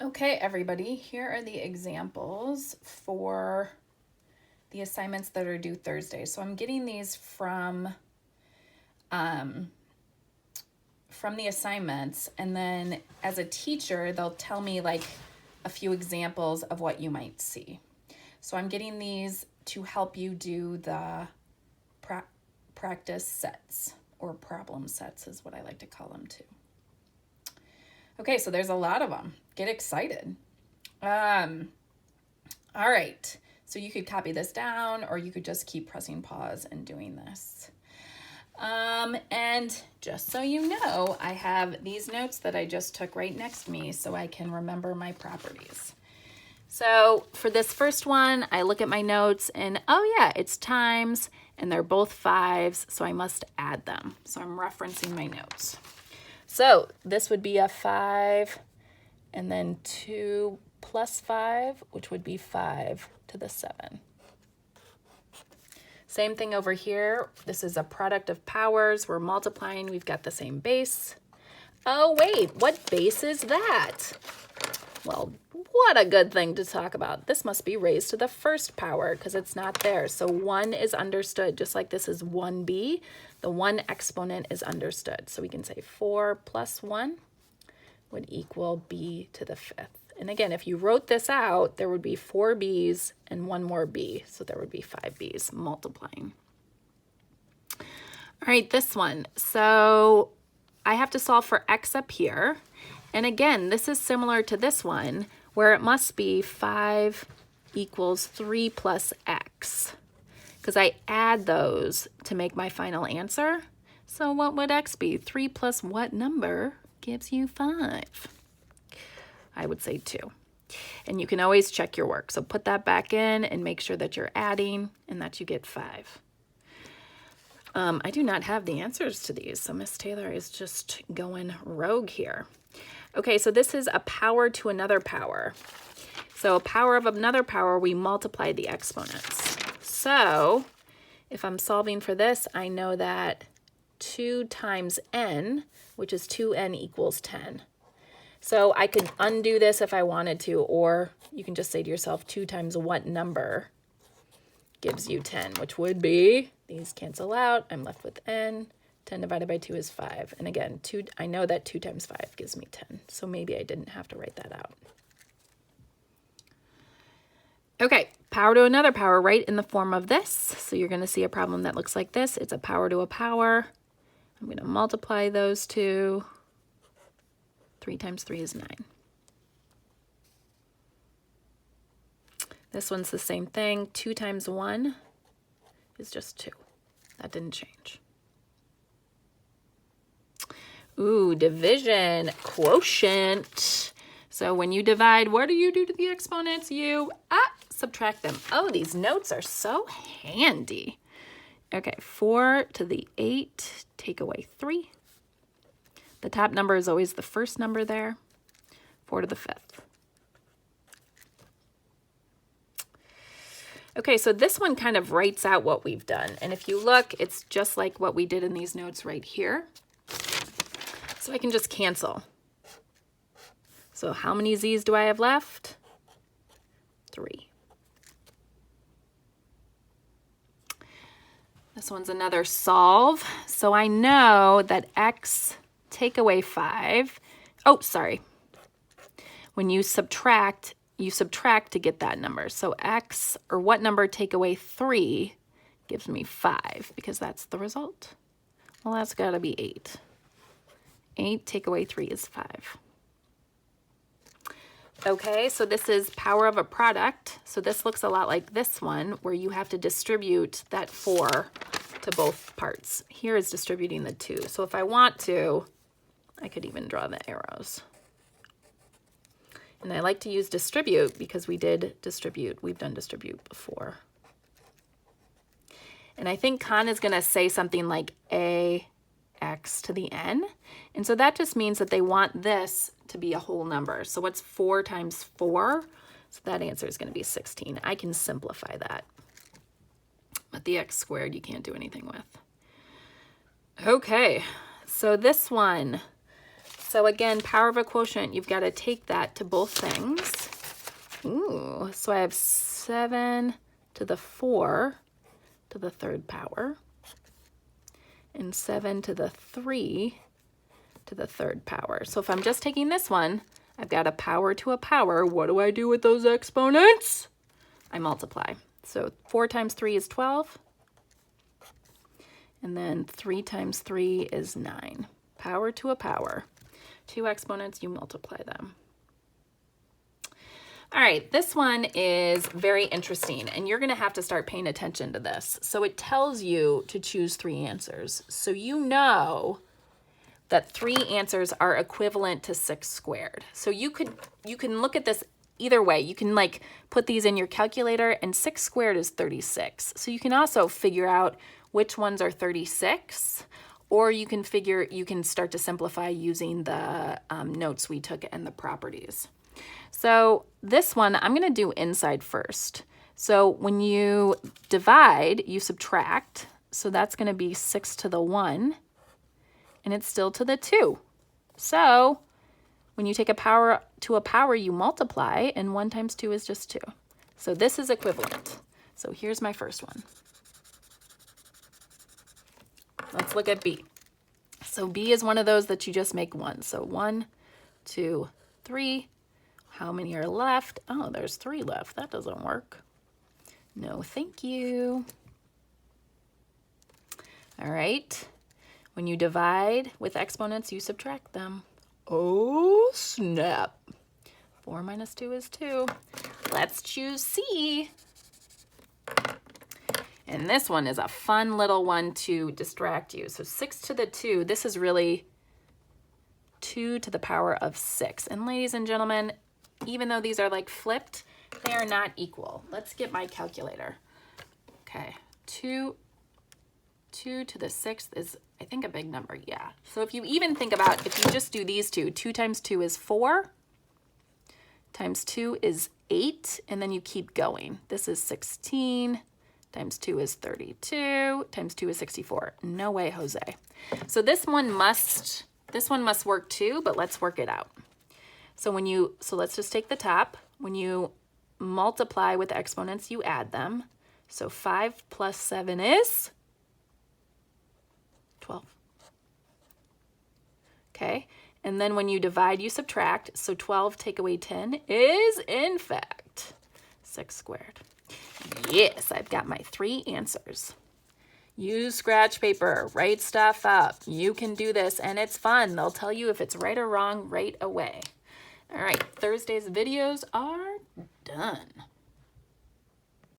Okay, everybody, here are the examples for the assignments that are due Thursday. So I'm getting these from the assignments, and then as a teacher, they'll tell me like a few examples of what you might see. So I'm getting these to help you do the practice sets, or problem sets is what I like to call them too. Okay, so there's a lot of them. Get excited. All right, so you could copy this down, or you could just keep pressing pause and doing this. And just so you know, I have these notes that I just took right next to me so I can remember my properties. So for this first one, I look at my notes and, oh yeah, it's times, and they're both 5s, so I must add them. So I'm referencing my notes. So this would be a 5, and then 2 plus 5, which would be 5 to the 7. Same thing over here. This is a product of powers. We're multiplying. We've got the same base. Oh, wait, what base is that? Well, what a good thing to talk about. This must be raised to the first power because it's not there. So 1 is understood, just like this is 1b. The 1 exponent is understood. So we can say 4 plus 1 would equal b to the 5th. And again, if you wrote this out, there would be 4 b's and 1 more b. So there would be 5 b's multiplying. All right, this one. So I have to solve for x up here. And again, this is similar to this one, where it must be 5 equals 3 plus x, because I add those to make my final answer. So what would x be? 3 plus what number gives you 5? I would say 2. And you can always check your work. So put that back in and make sure that you're adding and that you get 5. I do not have the answers to these, so Miss Taylor is just going rogue here. Okay, so this is a power to another power. So a power of another power, we multiply the exponents. So if I'm solving for this, I know that 2 times n, which is 2n equals 10. So I could undo this if I wanted to, or you can just say to yourself, 2 times what number gives you 10, which would be, these cancel out, I'm left with n. 10 divided by 2 is 5. And again, I know that 2 times 5 gives me 10. So maybe I didn't have to write that out. Okay, power to another power, right, in the form of this. So you're going to see a problem that looks like this. It's a power to a power. I'm going to multiply those two. 3 times 3 is 9. This one's the same thing. 2 times 1 is just 2. That didn't change. Ooh, division, quotient. So when you divide, what do you do to the exponents? You subtract them. Oh, these notes are so handy. Okay, 4 to the 8, take away 3. The top number is always the first number there. 4 to the 5th. Okay, so this one kind of writes out what we've done. And if you look, it's just like what we did in these notes right here. So I can just cancel. So how many z's do I have left? 3. This one's another solve. So I know that x take away 5. Oh, sorry. When you subtract to get that number. So x, or what number take away 3 gives me 5, because that's the result. Well, that's got to be 8. 8 take away 3 is 5. Okay, so this is power of a product. So this looks a lot like this one, where you have to distribute that 4 to both parts. Here is distributing the 2. So if I want to, I could even draw the arrows. And I like to use distribute because we've done distribute before. And I think Khan is going to say something like ax to the n. And so that just means that they want this to be a whole number. So what's 4 times 4? So that answer is going to be 16. I can simplify that. But the x squared you can't do anything with. Okay, so this one. So again, power of a quotient, you've got to take that to both things. Ooh, so I have 7 to the 4 to the third power, and 7 to the 3 to the third power. So if I'm just taking this one, I've got a power to a power. What do I do with those exponents? I multiply. So 4 times 3 is 12. And then 3 times 3 is 9. Power to a power. 2 exponents, you multiply them. All right, this one is very interesting, and you're going to have to start paying attention to this. So it tells you to choose 3 answers. So you know that 3 answers are equivalent to 6 squared. So you can look at this either way. You can like put these in your calculator, and 6 squared is 36. So you can also figure out which ones are 36, or you can start to simplify using the notes we took and the properties. So this one, I'm going to do inside first. So when you divide, you subtract. So that's going to be 6 to the 1, and it's still to the 2. So when you take a power to a power, you multiply, and 1 times 2 is just 2. So this is equivalent. So here's my first one. Let's look at B. So B is one of those that you just make 1. So 1, 2, 3. How many are left? Oh, there's 3 left. That doesn't work. No, thank you. All right. When you divide with exponents, you subtract them. Oh, snap. 4 minus 2 is 2. Let's choose C. And this one is a fun little one to distract you. So 6 to the 2, this is really 2 to the power of 6. And ladies and gentlemen, even though these are like flipped, they are not equal. Let's get my calculator. Okay, 2 to the 6th is, I think, a big number, yeah. So if you even think about, if you just do these two, 2 times 2 is 4, times 2 is 8, and then you keep going. This is 16, times 2 is 32, times 2 is 64. No way, Jose. So this one must work too, but let's work it out. So let's just take the top. When you multiply with exponents, you add them. So 5 plus 7 is 12. Okay, and then when you divide, you subtract. So 12 take away 10 is, in fact, 6 squared. Yes, I've got my 3 answers. Use scratch paper, write stuff up. You can do this, and it's fun. They'll tell you if it's right or wrong right away. All right, Thursday's videos are done.